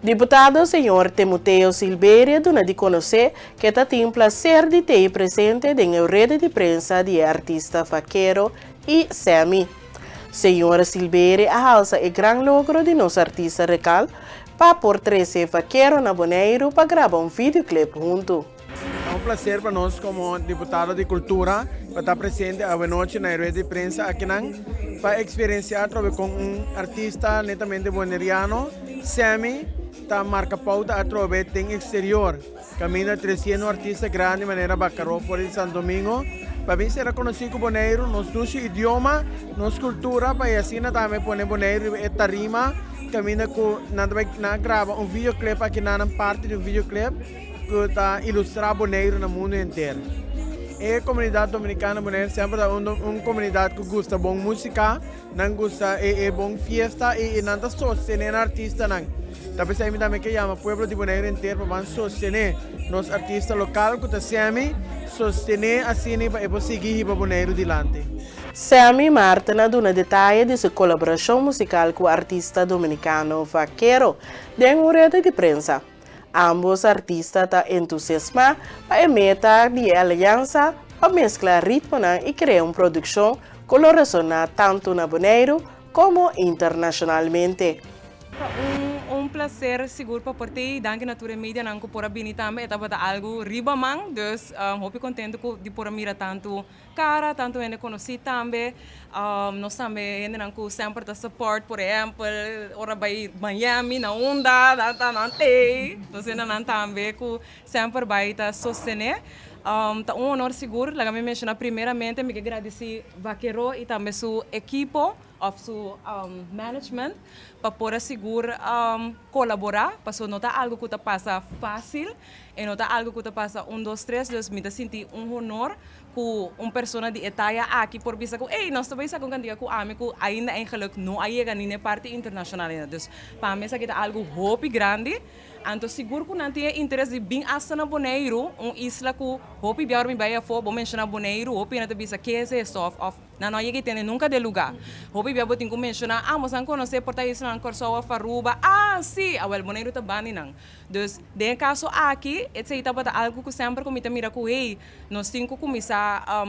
Deputado senhor Timoteo Silveira dona de conhecer que tem prazer de ter presente em rede de prensa de artista vaqueiro e Semi. Senhora Silveira alça o grande logro de nosso artista Recal para por 13 vaqueiro na Bonaire para gravar videoclip junto. É prazer para nós como deputado de cultura para estar presente a noite na rede de prensa aqui para experienciar com artista netamente boneriano, Semi, está marca pauta a través do exterior. Camina 300 artistas grandes de maneira bacana fora de Santo Domingo. Para mim ser reconhecido como Bonaire, nosso idioma, nossa cultura, para assim também pôr Bonaire e tarima, camina com na grava videoclip aqui na parte do videoclip que está ilustrar Bonaire no mundo inteiro. A comunidade dominicana Bonaire sempre é uma comunidade que gosta de boa música, não gosta de boa festa e não está sostener artista não. Talvez aí também que chama pueblo de Bonaire inteiro para sostener nos artistas locais que está sempre sostener assim para seguir para Bonaire adiante. Semi Martina dá detalhe de sua colaboração musical com o artista dominicano Vaquero em uma rede de prensa. Ambos artistas estão entusiasmados para a meta de aliança para mesclar ritmo e criar uma produção que resona tanto na Bonaire como internacionalmente. Um prazer seguro para partir, dank natura media não por a bini também, estava algo riba man, dus hope contento de por mira tanto cara, tanto ainda conheci também, nós também ainda não sempre da support, por exemplo, ora vai Miami na onda, não tem, então ainda não também que sempre vai estar sostener. Tá honor seguro, lá me mencionar primeiramente, me agradecer Vaquero e também sua equipe, of seu management, para poder seguro colaborar, para não tá algo que passa fácil, e não tá algo que passa 1, 2, 3, dus me sentir honor com uma pessoa de Italia aqui por visa que, ei, nós também sabemos que o amigo ainda eigenlijk não chega nem parte internacional, dus para mim isso é algo hope grande. Então, seguro que não tem interesse de vir a na Bonaire, uma isla que hope biar me vai a for, bom mencionar Bonaire, hope não te bisa que é soft off, não é que tem nunca de lugar. Hope biar botin que mencionar, mas não conhece por aí isla não corso a Faruba, sim, a Bonaire tá bani não. Dus, de caso aqui, esse aí tá algo que sempre comita mira que, hey, nós cinco começar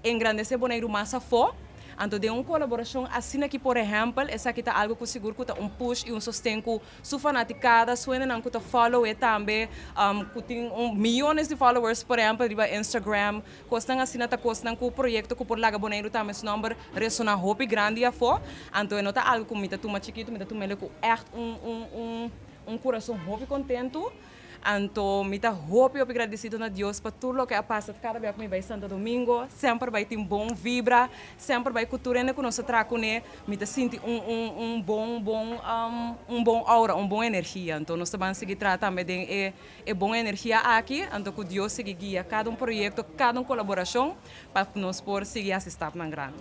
engrandecer Bonaire mais a for. Então, de uma colaboração assim aqui, por exemplo, essa aqui está algo que seguro que está push e sustento que sua fanaticada, suena não que está follow e também, que tem milhões de followers, por exemplo, no Instagram, costam assim, está costam que o projeto que por lá Bonaire também esse número ressona hope grande a for. Então, não está algo que me está mais chiquito, me está mais echt coração hope contento. Então, me está muito agradecido a Deus por tudo o que passa cada vez que me vai Santo Domingo, sempre vai ter bom vibra, sempre vai cultura que nós trago, me está sentindo bom aura, boa energia. Então, nós também seguir tratando de boa energia aqui, então que Deus siga guia cada projeto, cada colaboração para nós poder seguir essa etapa na grande.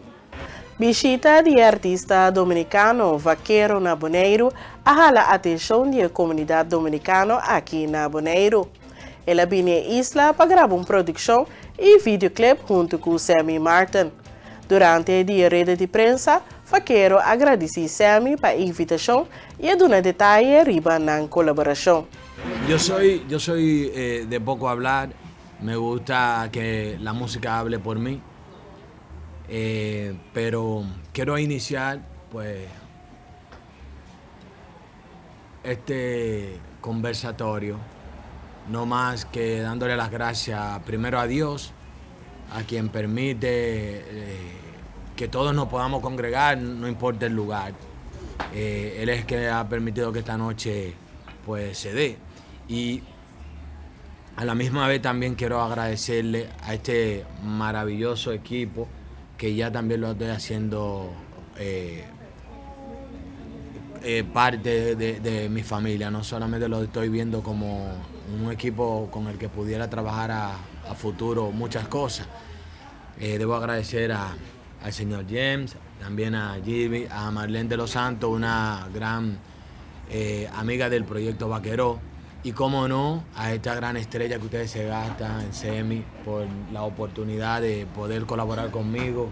Visita de artista dominicano Vaquero na Bonaire a atenção da comunidade dominicana aqui na Bonaire. Ela vem à isla para gravar uma produção e videoclip junto com Semi Martin. Durante a rede de prensa, Vaquero agradeceu Semi para a invitação e dá detalhes riba na colaboração. Yo soy de poco hablar, me gusta que la música hable por mí. Pero quiero iniciar pues este conversatorio no más que dándole las gracias primero a Dios, a quien permite que todos nos podamos congregar, no importa el lugar. Él es que ha permitido que esta noche pues se dé, y a la misma vez también quiero agradecerle a este maravilloso equipo que ya también lo estoy haciendo parte de mi familia, no solamente lo estoy viendo como un equipo con el que pudiera trabajar a futuro muchas cosas. Debo agradecer al señor James, también a Jimmy, a Marlene de los Santos, una gran amiga del proyecto Vaquero, y cómo no, a esta gran estrella que ustedes se gastan en Semi por la oportunidad de poder colaborar conmigo,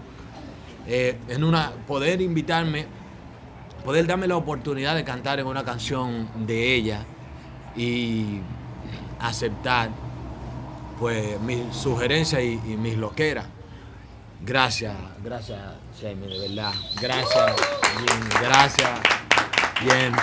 poder invitarme poder darme la oportunidad de cantar en una canción de ella y aceptar pues mis sugerencias y mis loqueras. Gracias, Jamie, de verdad. Gracias, Jim, gracias. Bien.